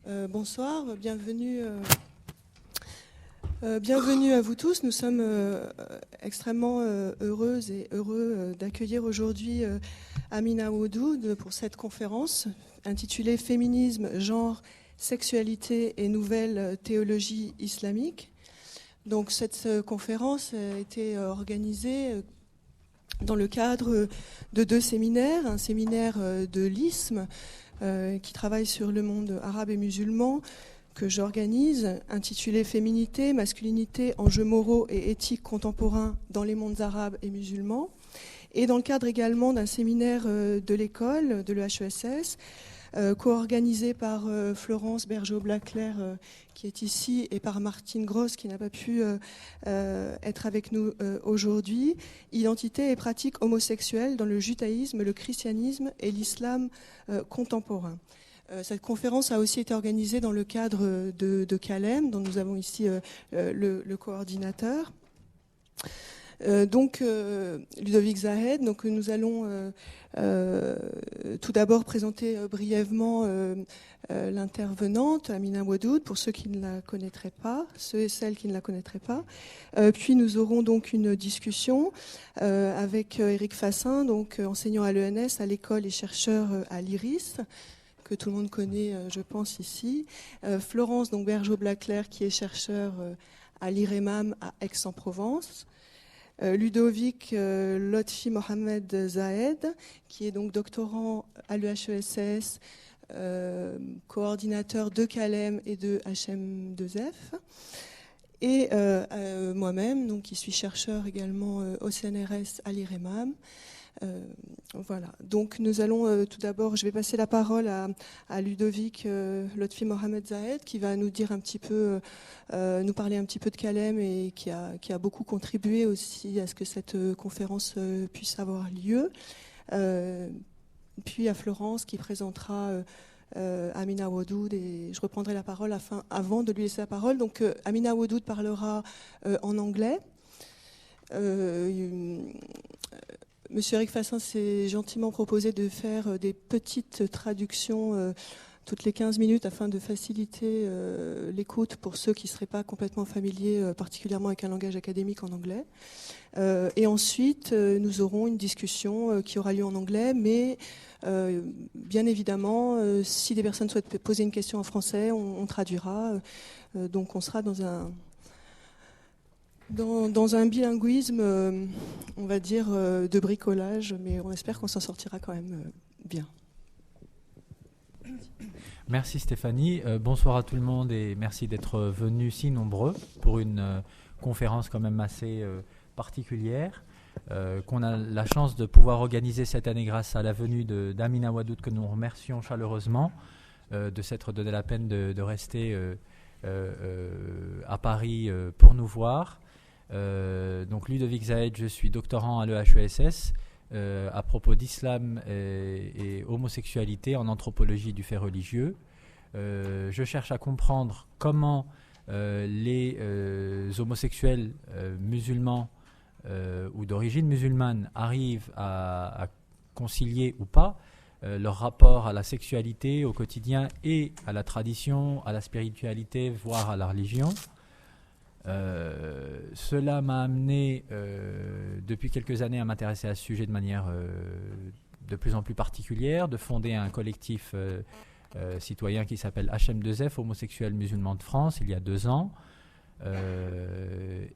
Bonsoir, bienvenue à vous tous. Nous sommes extrêmement heureuses et heureux d'accueillir aujourd'hui Amina Oudoud pour cette conférence intitulée Féminisme, genre, sexualité et nouvelle théologie islamique. Donc cette conférence a été organisée dans le cadre de 2 séminaires, un séminaire de l'ISM qui travaille sur le monde arabe et musulman, que j'organise, intitulé Féminité, masculinité, enjeux moraux et éthiques contemporains dans les mondes arabes et musulmans, et dans le cadre également d'un séminaire de l'école, de l'EHESS, co-organisé par Florence Bergeau-Blaclair, qui est ici, et par Martine Gross, qui n'a pas pu être avec nous aujourd'hui. Identité et pratiques homosexuelles dans le judaïsme, le christianisme et l'islam contemporain. Cette conférence a aussi été organisée dans le cadre de Calem, dont nous avons ici le coordinateur. Ludovic Zahed, donc nous allons tout d'abord présenter brièvement l'intervenante, Amina Oudoud, pour ceux qui ne la connaîtraient pas, ceux et celles qui ne la connaîtraient pas. Puis nous aurons donc une discussion avec Éric Fassin, donc enseignant à l'ENS, à l'école et chercheur à l'IRIS, que tout le monde connaît, je pense, ici. Florence donc Bergeau-Blaclair, qui est chercheur à l'IREMAM à Aix-en-Provence. Ludovic Lotfi Mohamed Zahed, qui est donc doctorant à l'EHESS, coordinateur de Calem et de HM2F. Et moi-même, donc, qui suis chercheur également au CNRS à l'IREMAM. Voilà. Donc nous allons tout d'abord, je vais passer la parole à Ludovic Lotfi Mohamed Zahed, qui va nous dire un petit peu, nous parler un petit peu de Calem et qui a beaucoup contribué aussi à ce que cette conférence puisse avoir lieu. Puis à Florence qui présentera Amina Oudoud, et je reprendrai la parole avant de lui laisser la parole. Donc Amina Oudoud parlera en anglais. Monsieur Éric Fassin s'est gentiment proposé de faire des petites traductions toutes les 15 minutes afin de faciliter l'écoute pour ceux qui ne seraient pas complètement familiers, particulièrement avec un langage académique en anglais. Et ensuite, nous aurons une discussion qui aura lieu en anglais, mais bien évidemment, si des personnes souhaitent poser une question en français, on traduira. Donc on sera dans un bilinguisme, on va dire, de bricolage, mais on espère qu'on s'en sortira quand même bien. Merci Stéphanie, bonsoir à tout le monde et merci d'être venus si nombreux pour une conférence quand même assez particulière qu'on a la chance de pouvoir organiser cette année grâce à la venue d'Amina Oudoud, que nous remercions chaleureusement de s'être donné la peine de rester à Paris pour nous voir. Donc Ludovic Zahed, je suis doctorant à l'EHESS à propos d'islam et homosexualité en anthropologie du fait religieux. Je cherche à comprendre comment les homosexuels musulmans ou d'origine musulmane arrivent à concilier ou pas leur rapport à la sexualité au quotidien et à la tradition, à la spiritualité, voire à la religion. Cela m'a amené depuis quelques années à m'intéresser à ce sujet de manière de plus en plus particulière, de fonder un collectif citoyen qui s'appelle HM2F, Homosexuels Musulmans de France, il y a 2 ans,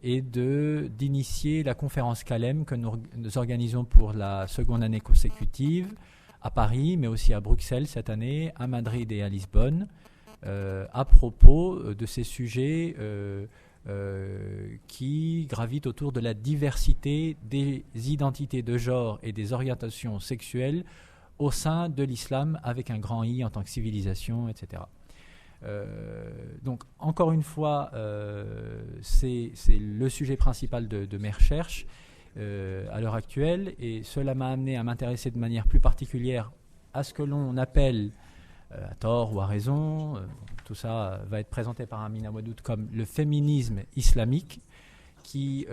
et d'initier la conférence Calem que nous organisons pour la 2e année consécutive à Paris, mais aussi à Bruxelles cette année, à Madrid et à Lisbonne, à propos de ces sujets qui gravitent autour de la diversité des identités de genre et des orientations sexuelles au sein de l'islam, avec un grand I en tant que civilisation, etc. Donc, encore une fois, c'est le sujet principal de mes recherches à l'heure actuelle, et cela m'a amené à m'intéresser de manière plus particulière à ce que l'on appelle, à tort ou à raison, tout ça va être présenté par Amina Oudoud comme le féminisme islamique, qui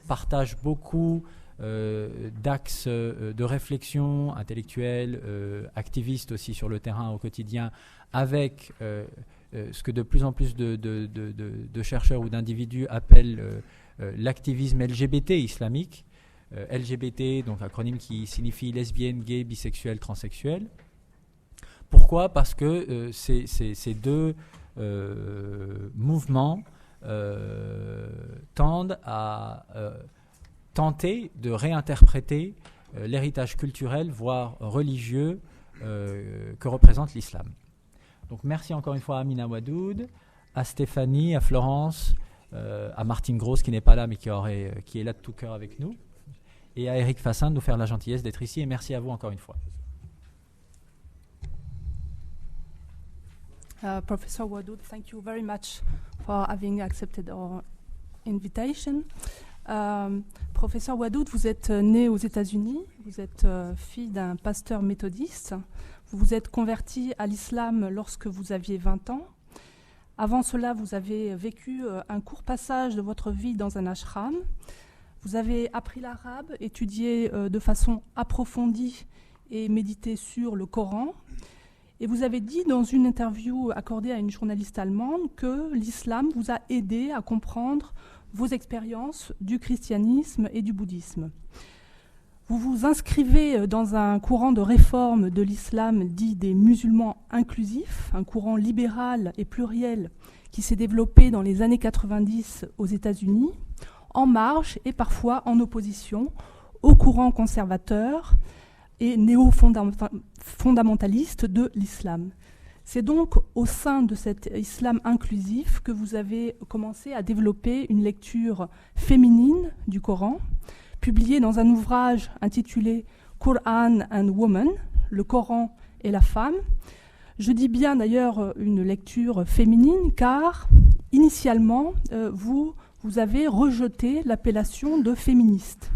partage beaucoup d'axes de réflexion intellectuelle, activiste aussi sur le terrain au quotidien, avec ce que de plus en plus de chercheurs ou d'individus appellent l'activisme LGBT islamique. LGBT, donc acronyme qui signifie lesbienne, gay, bisexuel, transsexuel. Pourquoi ? Parce que ces deux mouvements tendent à tenter de réinterpréter l'héritage culturel, voire religieux, que représente l'islam. Donc merci encore une fois à Amina Wadoud, à Stéphanie, à Florence, à Martine Grosse qui n'est pas là mais qui est là de tout cœur avec nous, et à Eric Fassin de nous faire la gentillesse d'être ici, et merci à vous encore une fois. Professor Wadoud, thank you very much for having accepted our invitation. Professeur Wadoud, vous êtes né aux États-Unis, vous êtes fille d'un pasteur méthodiste, vous vous êtes converti à l'islam lorsque vous aviez 20 ans. Avant cela, vous avez vécu un court passage de votre vie dans un ashram. Vous avez appris l'arabe, étudié de façon approfondie et médité sur le Coran. Et vous avez dit dans une interview accordée à une journaliste allemande que l'islam vous a aidé à comprendre vos expériences du christianisme et du bouddhisme. Vous vous inscrivez dans un courant de réforme de l'islam dit des musulmans inclusifs, un courant libéral et pluriel qui s'est développé dans les années 90 aux États-Unis, en marge et parfois en opposition au courant conservateur et néo-fondamentaliste de l'islam. C'est donc au sein de cet islam inclusif que vous avez commencé à développer une lecture féminine du Coran, publiée dans un ouvrage intitulé Quran and Woman, le Coran et la femme. Je dis bien d'ailleurs une lecture féminine car initialement vous avez rejeté l'appellation de féministe.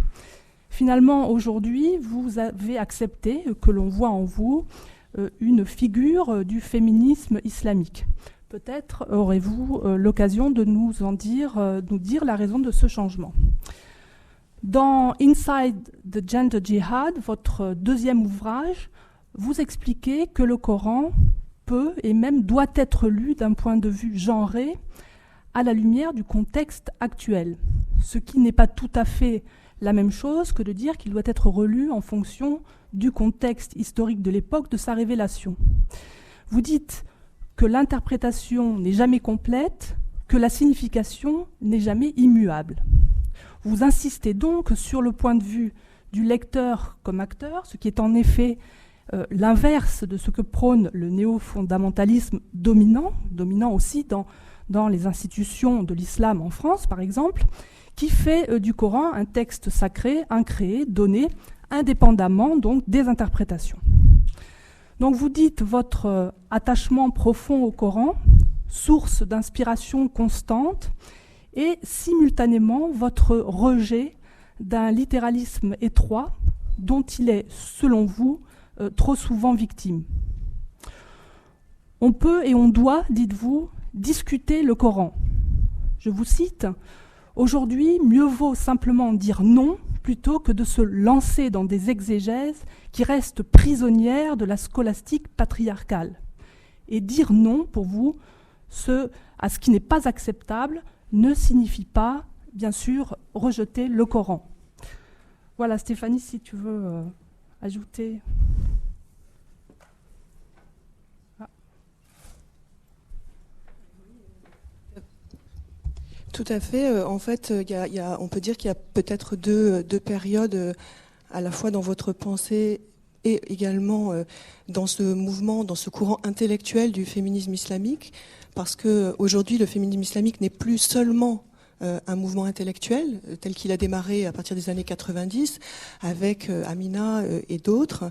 Finalement, aujourd'hui, vous avez accepté que l'on voit en vous une figure du féminisme islamique. Peut-être aurez-vous l'occasion de nous dire la raison de ce changement. Dans Inside the Gender Jihad, votre deuxième ouvrage, vous expliquez que le Coran peut et même doit être lu d'un point de vue genré à la lumière du contexte actuel, ce qui n'est pas tout à fait la même chose que de dire qu'il doit être relu en fonction du contexte historique de l'époque de sa révélation. Vous dites que l'interprétation n'est jamais complète, que la signification n'est jamais immuable. Vous insistez donc sur le point de vue du lecteur comme acteur, ce qui est en effet l'inverse de ce que prône le néo-fondamentalisme dominant aussi dans les institutions de l'islam en France, par exemple, qui fait du Coran un texte sacré, incréé, donné, indépendamment donc des interprétations. Donc vous dites votre attachement profond au Coran, source d'inspiration constante, et simultanément votre rejet d'un littéralisme étroit dont il est, selon vous, trop souvent victime. On peut et on doit, dites-vous, discuter le Coran. Je vous cite, « Aujourd'hui, mieux vaut simplement dire non plutôt que de se lancer dans des exégèses qui restent prisonnières de la scolastique patriarcale. Et dire non, pour vous, à ce qui n'est pas acceptable, ne signifie pas, bien sûr, rejeter le Coran. » Voilà, Stéphanie, si tu veux ajouter. Tout à fait. En fait, on peut dire qu'il y a peut-être deux périodes, à la fois dans votre pensée et également dans ce mouvement, dans ce courant intellectuel du féminisme islamique, parce qu'aujourd'hui, le féminisme islamique n'est plus seulement un mouvement intellectuel tel qu'il a démarré à partir des années 90 avec Amina et d'autres.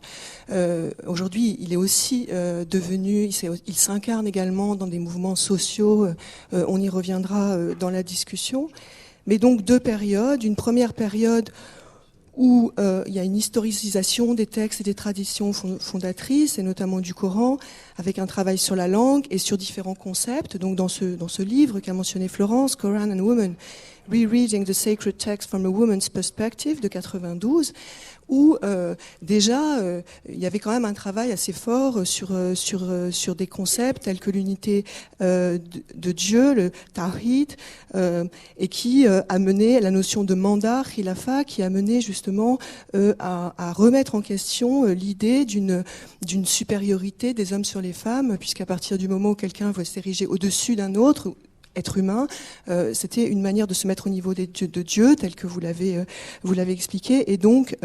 Aujourd'hui, il est aussi devenu, il s'incarne également dans des mouvements sociaux. On y reviendra dans la discussion. Mais donc deux périodes. Une première période où il y a une historicisation des textes et des traditions fondatrices, et notamment du Coran, avec un travail sur la langue et sur différents concepts. Donc dans ce livre qu'a mentionné Florence, Quran and Woman, Rereading the Sacred Text from a Woman's Perspective de 92, où déjà il y avait quand même un travail assez fort sur des concepts tels que l'unité de Dieu, le Tawhid, et qui a mené la notion de mandat, khilafa, qui a mené justement à remettre en question l'idée d'une supériorité des hommes sur les femmes, puisqu'à partir du moment où quelqu'un va s'ériger au-dessus d'un autre être humain, c'était une manière de se mettre au niveau de Dieu, tel que vous l'avez expliqué, et donc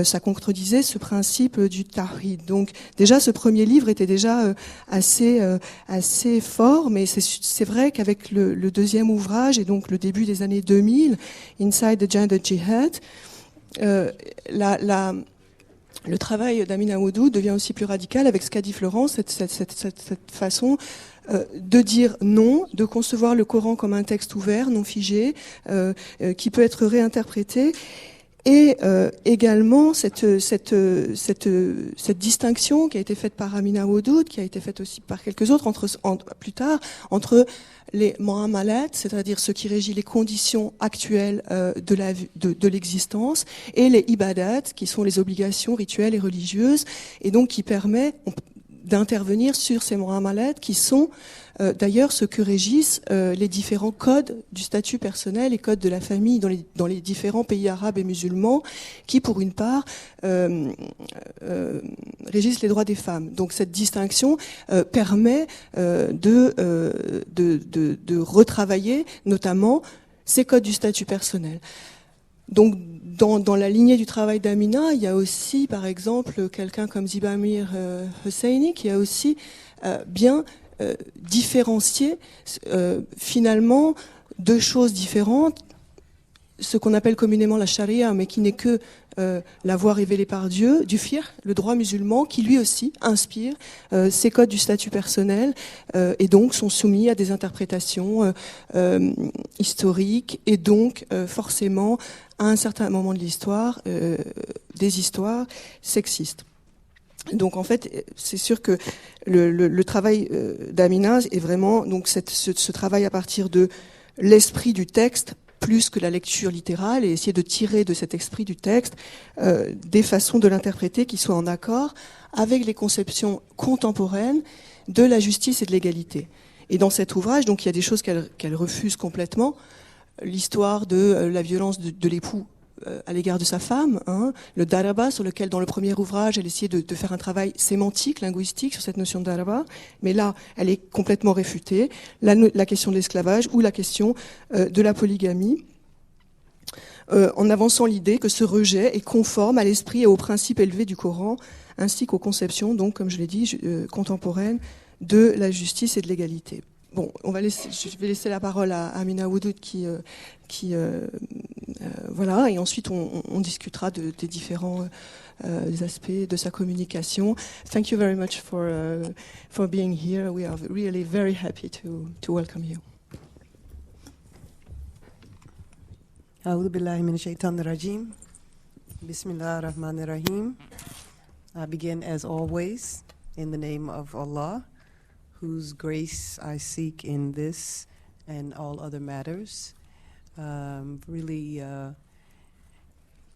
ça contredisait ce principe du Tawhid. Donc déjà, ce premier livre était déjà assez fort, mais c'est vrai qu'avec le deuxième ouvrage, et donc le début des années 2000, Inside the Gender Jihad, le travail d'Amina Oudou devient aussi plus radical avec ce qu'a dit Florence, cette façon de dire non, de concevoir le Coran comme un texte ouvert, non figé, qui peut être réinterprété, et également cette distinction qui a été faite par Amina Oudou, qui a été faite aussi par quelques autres plus tard, entre les mu'amalat, c'est-à-dire ce qui régit les conditions actuelles de l'existence, et les ibadat, qui sont les obligations rituelles et religieuses, et donc qui permet d'intervenir sur ces mu'amalat qui sont d'ailleurs ce que régissent les différents codes du statut personnel et codes de la famille dans les différents pays arabes et musulmans qui, pour une part, régissent les droits des femmes. Donc cette distinction permet de retravailler notamment ces codes du statut personnel. Donc, dans la lignée du travail d'Amina, il y a aussi, par exemple, quelqu'un comme Zibamir Hosseini qui a aussi bien différencié finalement deux choses différentes, ce qu'on appelle communément la charia, mais qui n'est que la voie révélée par Dieu, du fiqh, le droit musulman, qui lui aussi inspire ces codes du statut personnel et donc sont soumis à des interprétations historiques et donc forcément à un certain moment de l'histoire des histoires sexistes. Donc en fait, c'est sûr que le travail d'Amina est vraiment donc ce travail à partir de l'esprit du texte plus que la lecture littérale, et essayer de tirer de cet esprit du texte des façons de l'interpréter qui soient en accord avec les conceptions contemporaines de la justice et de l'égalité. Et dans cet ouvrage, donc, il y a des choses qu'elle refuse complètement. L'histoire de la violence de l'époux à l'égard de sa femme, le daraba, sur lequel dans le premier ouvrage elle essayait de faire un travail sémantique, linguistique sur cette notion de daraba, mais là elle est complètement réfutée, la question de l'esclavage ou la question de la polygamie, en avançant l'idée que ce rejet est conforme à l'esprit et aux principes élevés du Coran, ainsi qu'aux conceptions, donc comme je l'ai dit, contemporaines de la justice et de l'égalité. Bon, je vais laisser la parole à Amina Oudou voilà, et ensuite on discutera des différents aspects de sa communication. Thank you very much for being here. We are really very happy to welcome you. A'udhu billahi minash shaitanir rajim. Bismillahir rahmanir rahim. I begin as always in the name of Allah, whose grace I seek in this and all other matters. Really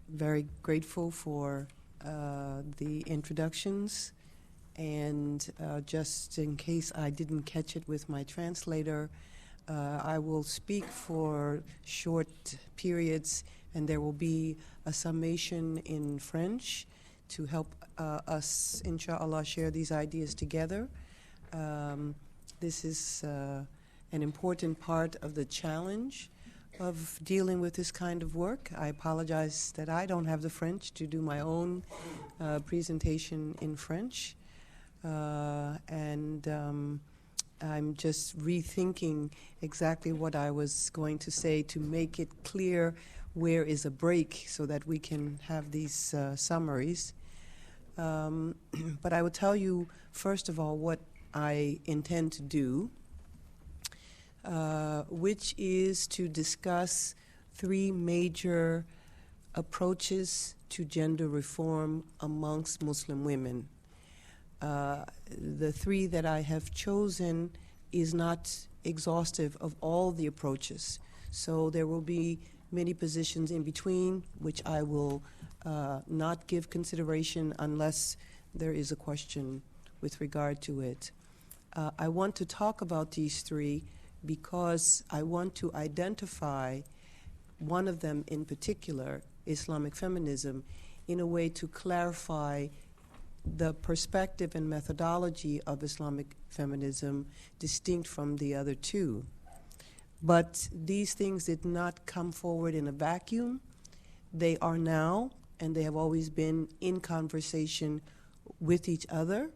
very grateful for the introductions, and just in case I didn't catch it with my translator, I will speak for short periods, and there will be a summation in French to help us, inshallah, share these ideas together. This is an important part of the challenge of dealing with this kind of work. I apologize that I don't have the French to do my own presentation in French. And I'm just rethinking exactly what I was going to say to make it clear where is a break so that we can have these summaries. But I will tell you, first of all, what I intend to do, which is to discuss three major approaches to gender reform amongst Muslim women. The three that I have chosen is not exhaustive of all the approaches. So there will be many positions in between, which I will not give consideration unless there is a question with regard to it. I want to talk about these three because I want to identify one of them in particular, Islamic feminism, in a way to clarify the perspective and methodology of Islamic feminism distinct from the other two. But these things did not come forward in a vacuum. They are now, and they have always been, in conversation with each other,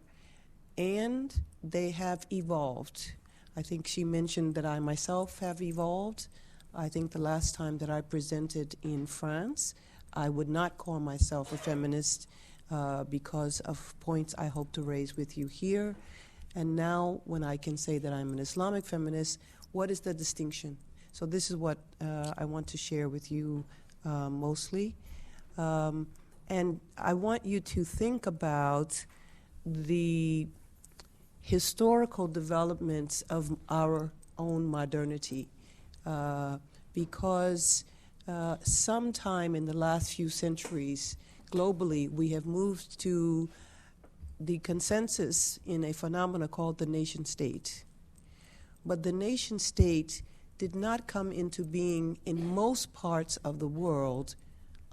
and they have evolved. I think she mentioned that I myself have evolved. I think the last time that I presented in France, I would not call myself a feminist because of points I hope to raise with you here. And now, when I can say that I'm an Islamic feminist, what is the distinction? So this is what I want to share with you mostly. And I want you to think about the historical developments of our own modernity, because sometime in the last few centuries, globally, we have moved to the consensus in a phenomena called the nation state. But the nation state did not come into being in most parts of the world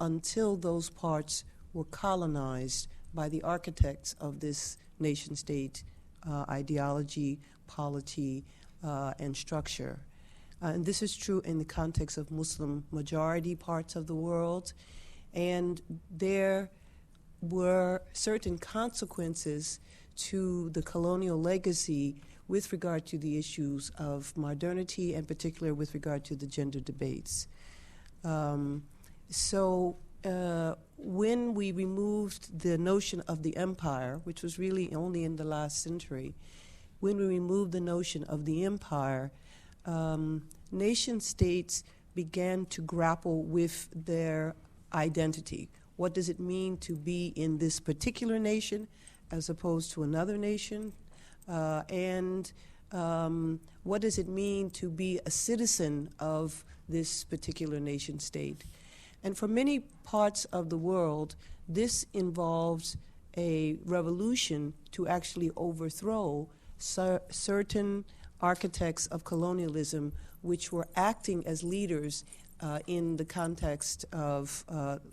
until those parts were colonized by the architects of this nation state ideology, polity, and structure. And this is true in the context of Muslim majority parts of the world. And there were certain consequences to the colonial legacy with regard to the issues of modernity, and particularly with regard to the gender debates. So when we removed the notion of the empire, which was really only in the last century, when we removed the notion of the empire, nation states began to grapple with their identity. What does it mean to be in this particular nation as opposed to another nation? And what does it mean to be a citizen of this particular nation state? And for many parts of the world, this involves a revolution to actually overthrow certain architects of colonialism which were acting as leaders in the context of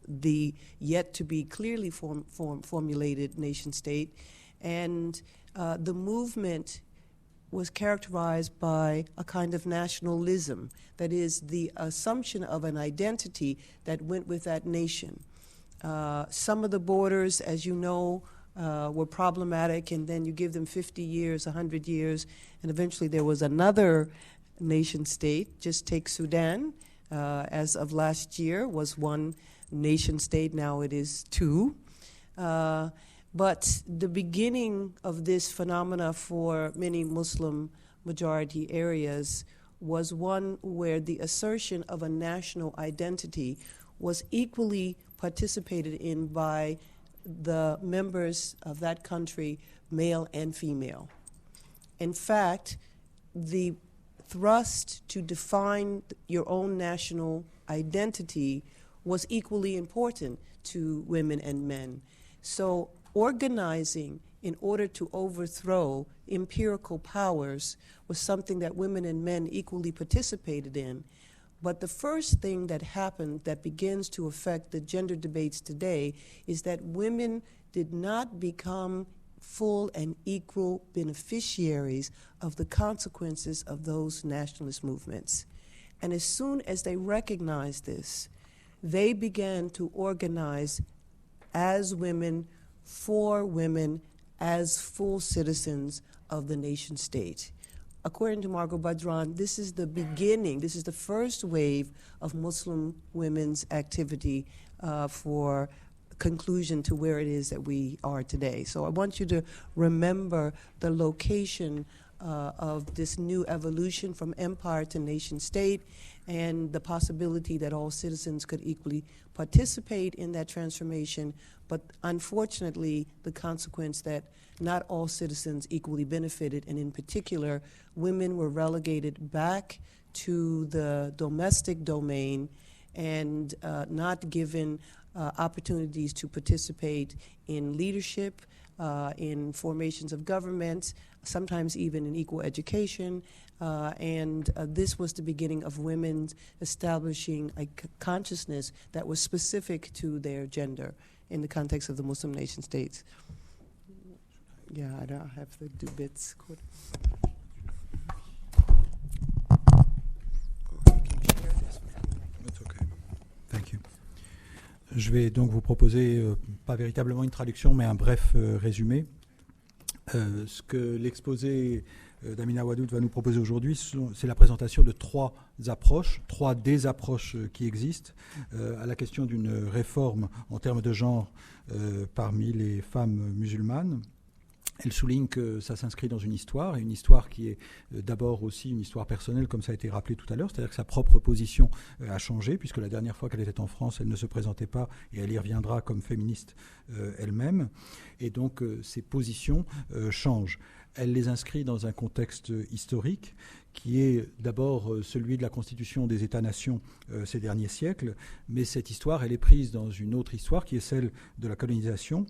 the yet-to-be clearly formulated nation-state. And the movement was characterized by a kind of nationalism, that is, the assumption of an identity that went with that nation. Some of the borders, as you know, were problematic, and then you give them 50 years, 100 years, and eventually there was another nation-state. Just take Sudan. As of last year, was one nation-state. Now it is two. But the beginning of this phenomena for many Muslim majority areas was one where the assertion of a national identity was equally participated in by the members of that country, male and female. In fact, the thrust to define your own national identity was equally important to women and men. So organizing in order to overthrow empirical powers was something that women and men equally participated in. But the first thing that happened that begins to affect the gender debates today is that women did not become full and equal beneficiaries of the consequences of those nationalist movements. And as soon as they recognized this, they began to organize as women, for women, as full citizens of the nation state. According to Margot Badran, this is the beginning, this is the first wave of Muslim women's activity for conclusion to where it is that we are today. So I want you to remember the location of this new evolution from empire to nation state, and the possibility that all citizens could equally participate in that transformation, but unfortunately the consequence that not all citizens equally benefited, and in particular women were relegated back to the domestic domain and not given opportunities to participate in leadership, in formations of government, sometimes even in equal education. And this was the beginning of women establishing a consciousness that was specific to their gender in the context of the Muslim nation states. Yeah, I don't have to do bits. That's okay. Thank you. Je vais donc vous proposer, pas véritablement une traduction, mais un bref résumé. Ce que l'exposé d'Amina Wadoud va nous proposer aujourd'hui, c'est la présentation de trois des approches qui existent à la question d'une réforme en termes de genre parmi les femmes musulmanes. Elle souligne que ça s'inscrit dans une histoire, et une histoire qui est d'abord aussi une histoire personnelle, comme ça a été rappelé tout à l'heure, c'est-à-dire que sa propre position a changé, puisque la dernière fois qu'elle était en France, elle ne se présentait pas, et elle y reviendra comme féministe elle-même, et donc ses positions changent. Elle les inscrit dans un contexte historique qui est d'abord celui de la constitution des États-nations ces derniers siècles, mais cette histoire, elle est prise dans une autre histoire qui est celle de la colonisation.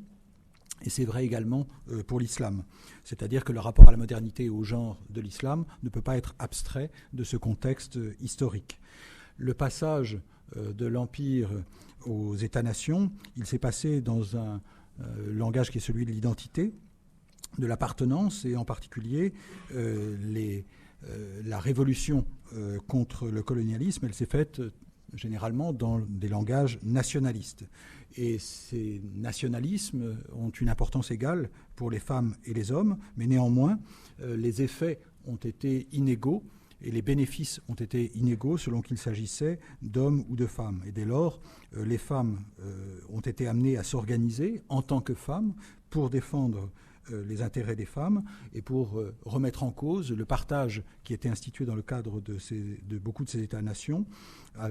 Et c'est vrai également pour l'islam. C'est-à-dire que le rapport à la modernité et au genre de l'islam ne peut pas être abstrait de ce contexte historique. Le passage de l'Empire aux États-nations, il s'est passé dans un langage qui est celui de l'identité, de l'appartenance, et en particulier la révolution contre le colonialisme, elle s'est faite généralement dans des langages nationalistes. Et ces nationalismes ont une importance égale pour les femmes et les hommes, mais néanmoins, les effets ont été inégaux et les bénéfices ont été inégaux selon qu'il s'agissait d'hommes ou de femmes. Et dès lors, les femmes ont été amenées à s'organiser en tant que femmes pour défendre les intérêts des femmes et pour remettre en cause le partage qui était institué dans le cadre de beaucoup de ces États-nations,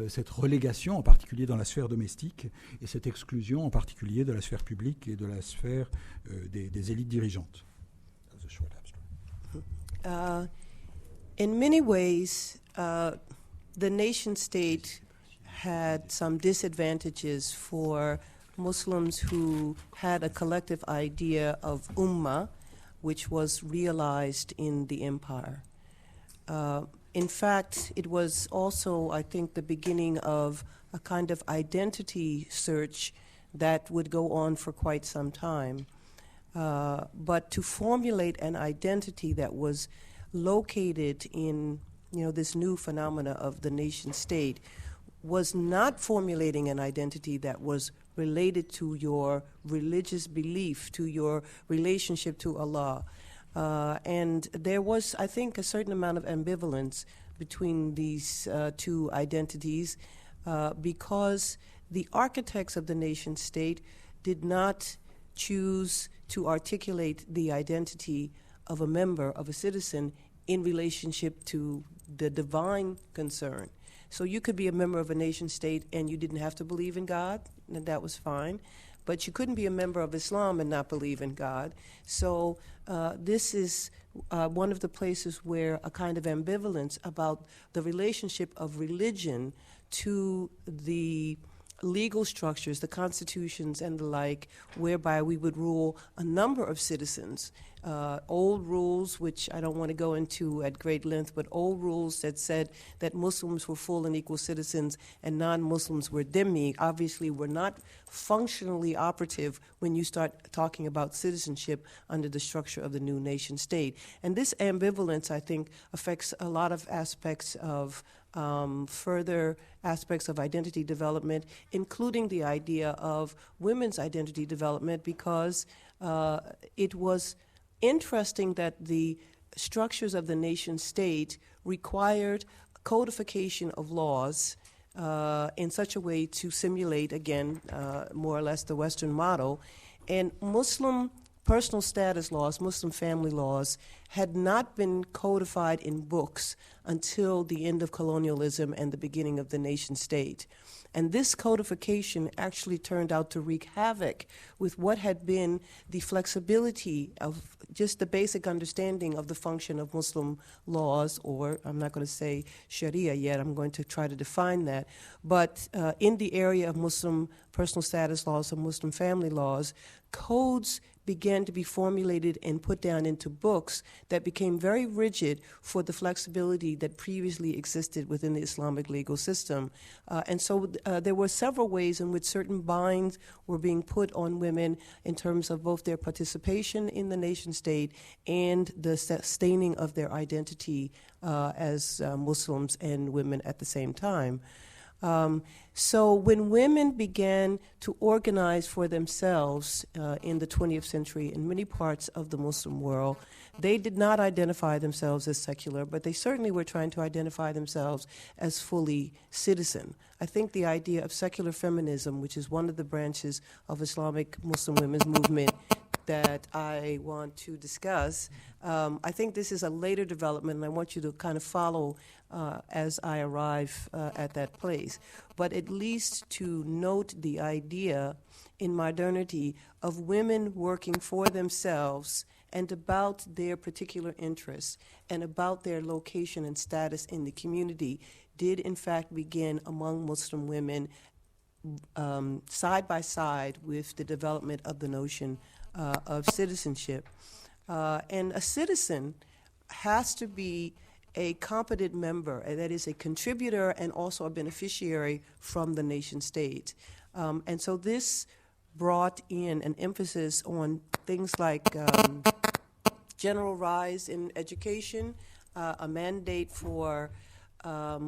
cette relégation en particulier dans la sphère domestique et cette exclusion en particulier de la sphère publique et de la sphère des élites dirigeantes. In many ways, the nation state had some disadvantages for Muslims who had a collective idea of ummah, which was realized in the empire. In fact, it was also, I think, the beginning of a kind of identity search that would go on for quite some time. But to formulate an identity that was located in, this new phenomena of the nation state was not formulating an identity that was related to your religious belief, to your relationship to Allah. And there was, I think, a certain amount of ambivalence between these two identities because the architects of the nation state did not choose to articulate the identity of a member, of a citizen, in relationship to the divine concern. So you could be a member of a nation state and you didn't have to believe in God, and that was fine. But you couldn't be a member of Islam and not believe in God. So this is one of the places where a kind of ambivalence about the relationship of religion to the legal structures, the constitutions and the like, whereby we would rule a number of citizens. Old rules, which I don't want to go into at great length, but old rules that said that Muslims were full and equal citizens and non-Muslims were dhimmi, obviously were not functionally operative when you start talking about citizenship under the structure of the new nation state. And this ambivalence, I think, affects a lot of aspects of further aspects of identity development, including the idea of women's identity development, because it was interesting that the structures of the nation state required codification of laws in such a way to simulate, again, more or less the Western model. And Muslim personal status laws, Muslim family laws, had not been codified in books until the end of colonialism and the beginning of the nation state. And this codification actually turned out to wreak havoc with what had been the flexibility of just the basic understanding of the function of Muslim laws, or I'm not going to say Sharia yet, I'm going to try to define that. But in the area of Muslim personal status laws and Muslim family laws, codes began to be formulated and put down into books that became very rigid for the flexibility that previously existed within the Islamic legal system. And so there were several ways in which certain binds were being put on women in terms of both their participation in the nation state and the sustaining of their identity as Muslims and women at the same time. So when women began to organize for themselves in the 20th century in many parts of the Muslim world, they did not identify themselves as secular, but they certainly were trying to identify themselves as fully citizen. I think the idea of secular feminism, which is one of the branches of Islamic Muslim women's movement that I want to discuss, I think this is a later development, and I want you to kind of follow as I arrive at that place. But at least to note the idea in modernity of women working for themselves and about their particular interests and about their location and status in the community did in fact begin among Muslim women side by side with the development of the notion of citizenship. And a citizen has to be a competent member, that is a contributor and also a beneficiary from the nation state. And so this brought in an emphasis on things like general rise in education, a mandate for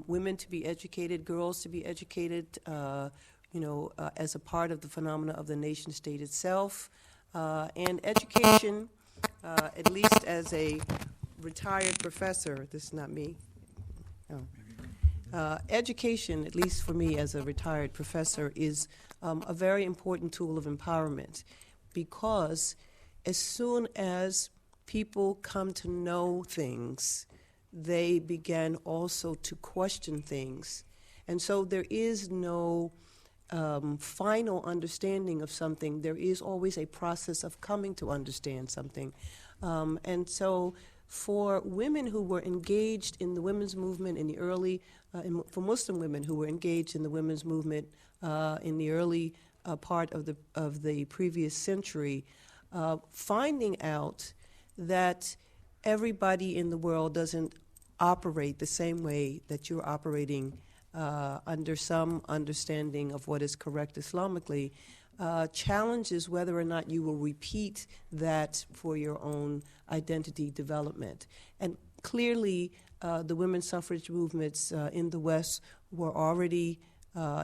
women to be educated, girls to be educated, as a part of the phenomena of the nation state itself. And education, at least as a retired professor, this is not me. Education, at least for me as a retired professor, is a very important tool of empowerment, because as soon as people come to know things, they began also to question things. And so there is no final understanding of something. There is always a process of coming to understand something. And so for women who were engaged in the women's movement in the early, for Muslim women who were engaged in the women's movement in the early part of the previous century, finding out that everybody in the world doesn't operate the same way that you're operating under some understanding of what is correct Islamically, challenges whether or not you will repeat that for your own identity development. And clearly, the women's suffrage movements in the West were already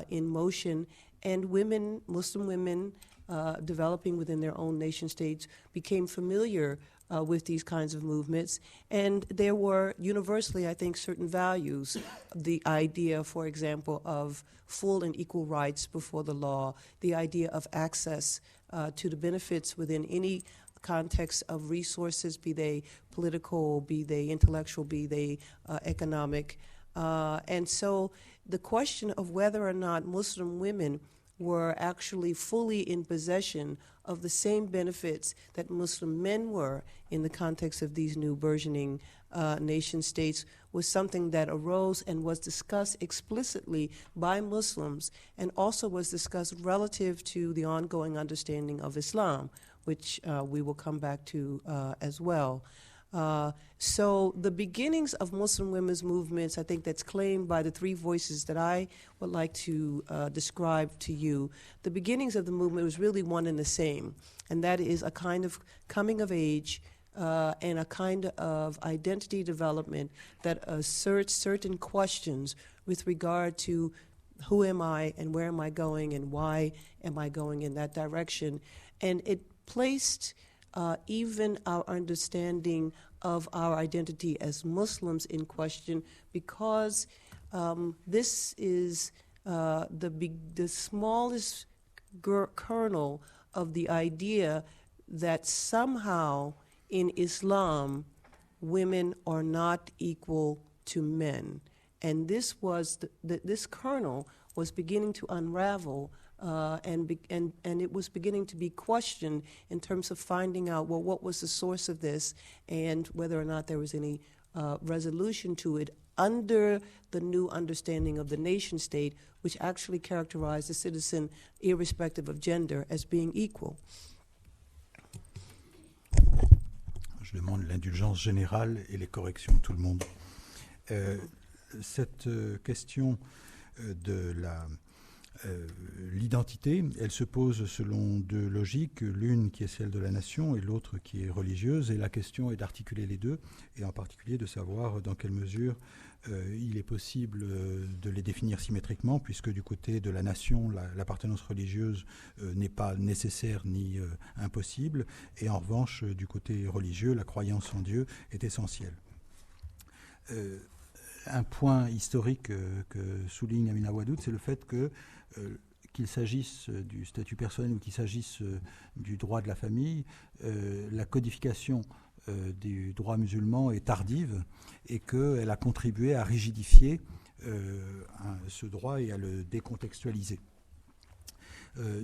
in motion, and women, Muslim women, developing within their own nation states, became familiar with these kinds of movements. And there were universally, I think, certain values. The idea, for example, of full and equal rights before the law, the idea of access to the benefits within any context of resources, be they political, be they intellectual, be they economic. And so the question of whether or not Muslim women were actually fully in possession of the same benefits that Muslim men were in the context of these new burgeoning nation states was something that arose and was discussed explicitly by Muslims, and also was discussed relative to the ongoing understanding of Islam, which we will come back to as well. So the beginnings of Muslim women's movements, I think that's claimed by the three voices that I would like to describe to you. The beginnings of the movement was really one and the same, and that is a kind of coming of age and a kind of identity development that asserts certain questions with regard to who am I and where am I going and why am I going in that direction. And it placed even our understanding of our identity as Muslims in question, because this is the smallest kernel of the idea that somehow in Islam, women are not equal to men. And this was this kernel was beginning to unravel, and it was beginning to be questioned in terms of finding out, well, what was the source of this, and whether or not there was any resolution to it under the new understanding of the nation state, which actually characterized the citizen, irrespective of gender, as being equal. Je demande l'indulgence générale et les corrections de tout le monde. Cette question de l'identité, elle se pose selon deux logiques, l'une qui est celle de la nation et l'autre qui est religieuse, et la question est d'articuler les deux, et en particulier de savoir dans quelle mesure il est possible de les définir symétriquement, puisque du côté de la nation, l'appartenance religieuse n'est pas nécessaire ni impossible, et en revanche, du côté religieux, la croyance en Dieu est essentielle. Un point historique que souligne Amina Wadud, c'est le fait que qu'il s'agisse du statut personnel ou qu'il s'agisse du droit de la famille, la codification du droit musulman est tardive et qu'elle a contribué à rigidifier ce droit et à le décontextualiser.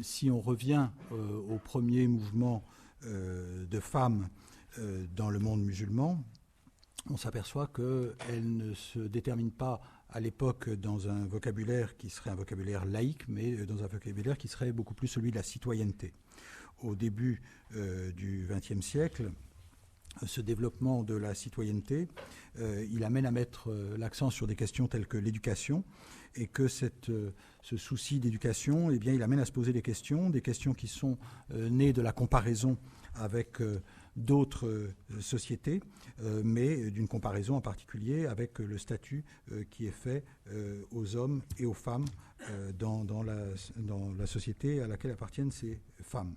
Si on revient au premier mouvement de femmes dans le monde musulman, on s'aperçoit qu'elle ne se détermine pas à l'époque dans un vocabulaire qui serait un vocabulaire laïque, mais dans un vocabulaire qui serait beaucoup plus celui de la citoyenneté. Au début du XXe siècle, ce développement de la citoyenneté, il amène à mettre l'accent sur des questions telles que l'éducation, et que ce souci d'éducation, eh bien, il amène à se poser des questions qui sont nées de la comparaison avec d'autres sociétés, mais d'une comparaison en particulier avec le statut qui est fait aux hommes et aux femmes dans la société à laquelle appartiennent ces femmes.